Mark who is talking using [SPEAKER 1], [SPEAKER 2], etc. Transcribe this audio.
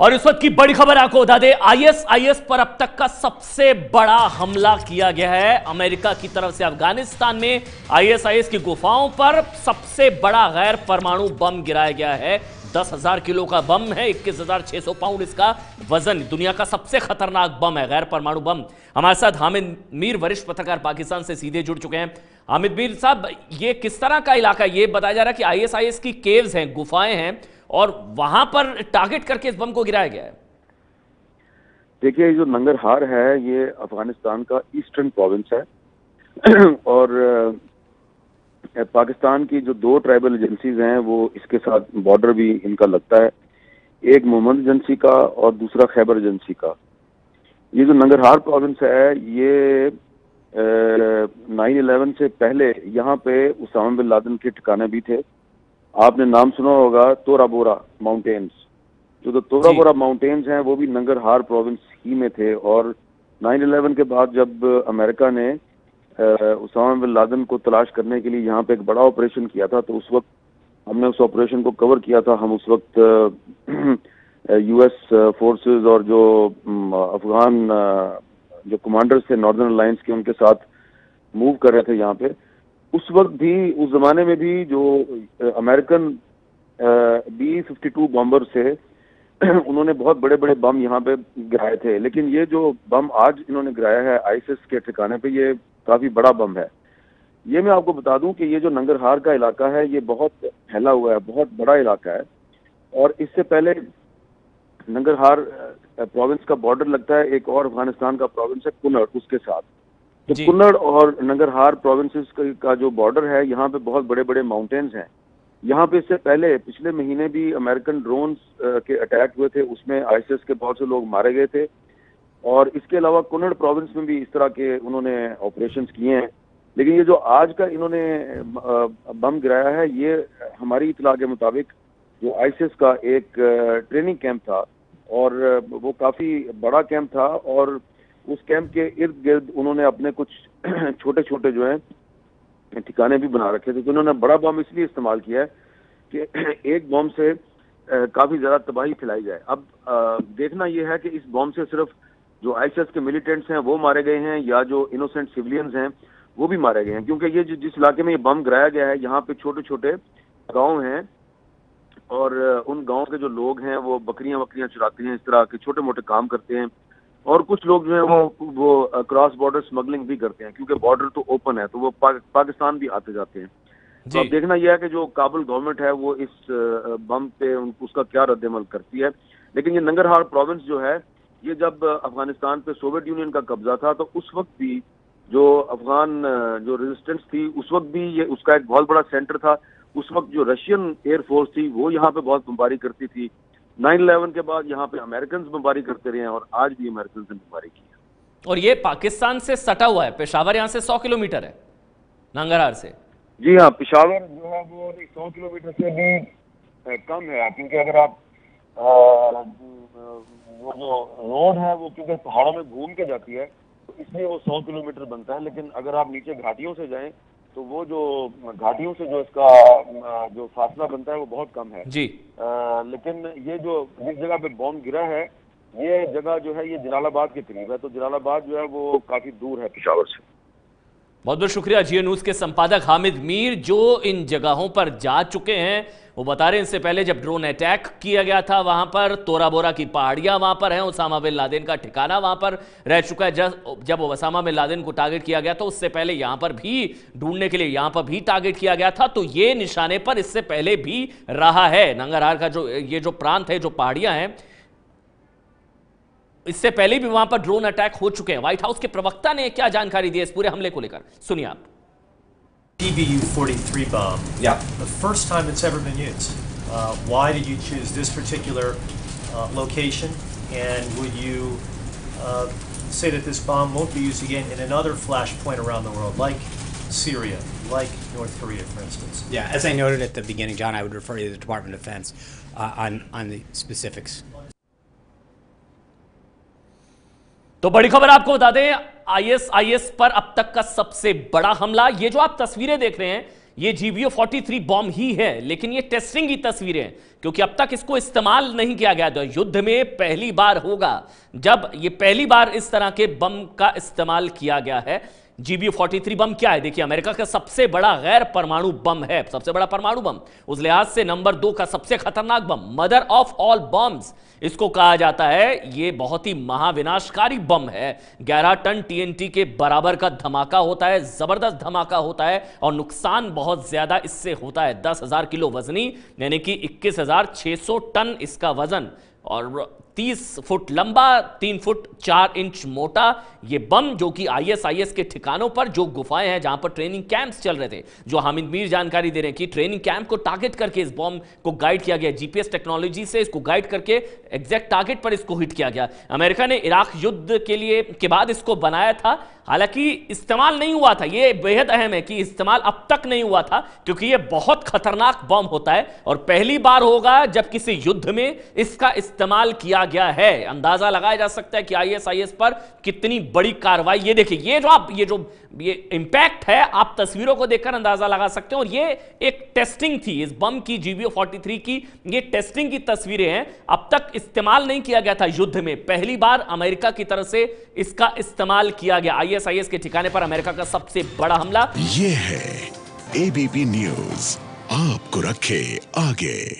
[SPEAKER 1] और इस वक्त की बड़ी खबर आपको बता दें, आईएसआईएस पर अब तक का सबसे बड़ा हमला किया गया है अमेरिका की तरफ से। अफगानिस्तान में आईएसआईएस की गुफाओं पर सबसे बड़ा गैर परमाणु बम गिराया गया है। 10,000 किलो का बम है, 21,600 पाउंड इसका वजन। दुनिया का सबसे खतरनाक बम है, गैर परमाणु बम। हमारे साथ हामिद मीर, वरिष्ठ पत्रकार, पाकिस्तान से सीधे जुड़ चुके हैं। हामिद मीर साहब, ये किस तरह का इलाका है? ये बताया जा रहा है कि आईएसआईएस की केव्स हैं, गुफाएं हैं, और वहां पर टारगेट करके इस बम को गिराया गया है।
[SPEAKER 2] देखिए, ये जो नंगरहार है ये अफगानिस्तान का ईस्टर्न प्रोविंस है और पाकिस्तान की जो दो ट्राइबल एजेंसीज हैं वो इसके साथ बॉर्डर भी इनका लगता है, एक मोहम्मद एजेंसी का और दूसरा खैबर एजेंसी का। ये जो नंगरहार प्रोविंस है ये 9/11 से पहले यहाँ पे उसामा बिन लादेन के ठिकाने भी थे। आपने नाम सुना होगा तोरा बोरा माउंटेन्स। जो तोरा बोरा माउंटेन्स हैं वो भी नंगरहार प्रोविंस ही में थे। और 9/11 के बाद जब अमेरिका ने उसामा बिन लादेन को तलाश करने के लिए यहाँ पे एक बड़ा ऑपरेशन किया था, तो उस वक्त हमने उस ऑपरेशन को कवर किया था। हम उस वक्त यूएस फोर्सेस और जो अफगान जो कमांडर्स थे नॉर्दर्न अलायंस के, उनके साथ मूव कर रहे थे यहाँ पे। उस वक्त भी, उस जमाने में भी जो अमेरिकन B-52 बॉम्बर से उन्होंने बहुत बड़े बड़े बम यहाँ पे गिराए थे। लेकिन ये जो बम आज इन्होंने गिराया है आईसिस के ठिकाने पे, ये काफी बड़ा बम है। ये मैं आपको बता दूं कि ये जो नंगरहार का इलाका है ये बहुत फैला हुआ है, बहुत बड़ा इलाका है। और इससे पहले नंगरहार प्रोविंस का बॉर्डर लगता है एक और अफगानिस्तान का प्रोविंस है कुन्नड़, उसके साथ। तो कुन्नड़ और नंगरहार प्रोविंसेस का जो बॉर्डर है, यहाँ पे बहुत बड़े बड़े माउंटेन्स हैं। यहाँ पे इससे पहले पिछले महीने भी अमेरिकन ड्रोन्स के अटैक हुए थे, उसमें आईएसआईएस के बहुत से लोग मारे गए थे। और इसके अलावा कुन्नड़ प्रोविंस में भी इस तरह के उन्होंने ऑपरेशंस किए हैं। लेकिन ये जो आज का इन्होंने बम गिराया है, ये हमारी इतला के मुताबिक जो आईएसआईएस का एक ट्रेनिंग कैंप था, और वो काफी बड़ा कैंप था, और उस कैंप के इर्द गिर्द उन्होंने अपने कुछ छोटे छोटे जो है ठिकाने भी बना रखे थे। तो उन्होंने बड़ा बम इसलिए इस्तेमाल किया है कि एक बम से काफी ज्यादा तबाही फैलाई जाए। अब देखना यह है कि इस बम से सिर्फ जो आईएसआईएस के मिलिटेंट्स हैं वो मारे गए हैं या जो इनोसेंट सिविलियंस हैं वो भी मारे गए हैं। क्योंकि ये जिस इलाके में ये बम गिराया गया है, यहाँ पे छोटे छोटे गाँव हैं, और उन गाँव के जो लोग हैं वो बकरियां चुराते हैं, इस तरह के छोटे मोटे काम करते हैं। और कुछ लोग जो है वो क्रॉस बॉर्डर स्मगलिंग भी करते हैं, क्योंकि बॉर्डर तो ओपन है, तो वो पाकिस्तान भी आते जाते हैं। तो अब देखना यह है कि जो काबुल गवर्नमेंट है वो इस बम पे उसका क्या रद्द-ए-अमल करती है। लेकिन ये नंगरहार प्रोविंस जो है, ये जब अफगानिस्तान पे सोवियत यूनियन का कब्जा था, तो उस वक्त भी जो अफगान जो रेजिस्टेंस थी, उस वक्त भी ये उसका एक बहुत बड़ा सेंटर था। उस वक्त जो रशियन एयरफोर्स थी वो यहाँ पे बहुत बमबारी करती थी। 9/11 के बाद यहाँ पे अमेरिकन बमबारी करते रहे हैं, और आज भी अमेरिकन ने बमबारी की है।
[SPEAKER 1] और ये पाकिस्तान से सटा हुआ है। पेशावर यहाँ से 100 किलोमीटर है नंगरहार से।
[SPEAKER 2] जी हाँ, पेशावर जो है वो 100 किलोमीटर से भी कम है, क्योंकि अगर आप वो जो रोड है वो क्योंकि पहाड़ों में घूम के जाती है, तो इसलिए वो 100 किलोमीटर बनता है। लेकिन अगर आप नीचे घाटियों से जाएं तो वो जो घाटियों से जो इसका जो फासला बनता है वो बहुत कम है
[SPEAKER 1] जी।
[SPEAKER 2] लेकिन ये जो जिस जगह पे बॉम्ब गिरा है, ये जगह जो है ये जलालाबाद के करीब है, तो जलालाबाद जो है वो काफी दूर है पेशावर से।
[SPEAKER 1] बहुत बहुत शुक्रिया जियो न्यूज़ के संपादक हामिद मीर, जो इन जगहों पर जा चुके हैं। वो बता रहे हैं इससे पहले जब ड्रोन अटैक किया गया था वहां पर, तोरा बोरा की पहाड़ियां वहां पर हैं, उसामा बिन लादेन का ठिकाना वहां पर रह चुका है। जब उसामा बिन लादेन को टारगेट किया गया था, उससे पहले यहां पर भी ढूंढने के लिए यहां पर भी टारगेट किया गया था। तो ये निशाने पर इससे पहले भी रहा है। नंगरहार का जो ये जो प्रांत है, जो पहाड़ियां हैं, इससे पहले भी वहां पर ड्रोन अटैक हो चुके हैं। व्हाइट हाउस के प्रवक्ता ने क्या जानकारी दी है इस पूरे हमले को लेकर, सुनिए आप।
[SPEAKER 3] TBU-43 bomb.
[SPEAKER 4] Yeah.
[SPEAKER 3] The first time it's ever been used. Why did you choose this particular location? And would you say that this bomb won't be used again in another flashpoint around the world, like Syria, like North Korea, for instance?
[SPEAKER 4] Yeah, as I noted at the beginning, John, I would refer you to the Department of Defense on the specifics.
[SPEAKER 1] तो बड़ी खबर आपको बता दें, ISIS पर अब तक का सबसे बड़ा हमला। ये जो आप तस्वीरें देख रहे हैं, ये GBU-43 बॉम्ब ही है, लेकिन ये टेस्टिंग की तस्वीरें हैं क्योंकि अब तक इसको इस्तेमाल नहीं किया गया। तो युद्ध में पहली बार होगा जब ये पहली बार इस तरह के बम का इस्तेमाल किया गया है। GBU-43 बम क्या है? देखिए, अमेरिका का सबसे बड़ा गैर परमाणु बम है, सबसे बड़ा परमाणु बम, उस लिहाज से नंबर 2 का सबसे खतरनाक बम, मदर ऑफ ऑल बम्स इसको कहा जाता है। ये बहुत ही महाविनाशकारी बम है। 11 टन TNT के बराबर का धमाका होता है, जबरदस्त धमाका होता है और नुकसान बहुत ज्यादा इससे होता है। 10,000 किलो वजनी यानी कि 21,600 टन इसका वजन और 30 फुट लंबा, 3 फुट 4 इंच मोटा ये बम, जो कि ISIS के ठिकानों पर जो गुफाएं हैं जहां पर ट्रेनिंग कैंप्स चल रहे थे, जो हामिद मीर जानकारी दे रहे हैं कि ट्रेनिंग कैंप को टारगेट करके इस बम को गाइड किया गया, GPS टेक्नोलॉजी से इसको गाइड करके एग्जैक्ट टारगेट पर इसको हिट किया गया। अमेरिका ने इराक युद्ध के बाद इसको बनाया था, हालांकि इस्तेमाल नहीं हुआ था। यह बेहद अहम है कि इस्तेमाल अब तक नहीं हुआ था क्योंकि यह बहुत खतरनाक बम होता है और पहली बार होगा जब किसी युद्ध में इसका इस्तेमाल किया गया है। अंदाजा लगाया जा सकता है कि ISIS पर कितनी बड़ी कार्रवाई। ये देखिए, ये इंपैक्ट है, आप तस्वीरों को देखकर अंदाजा लगा सकते हैं। और ये एक टेस्टिंग थी इस बम की, GBU-43 की ये टेस्टिंग की तस्वीरें हैं। अब तक इस्तेमाल नहीं किया गया था युद्ध में, पहली बार अमेरिका की तरफ से इसका इस्तेमाल किया गया। ISIS के ठिकाने पर अमेरिका का सबसे बड़ा हमला।
[SPEAKER 5] ये है ABP न्यूज, आपको रखे आगे।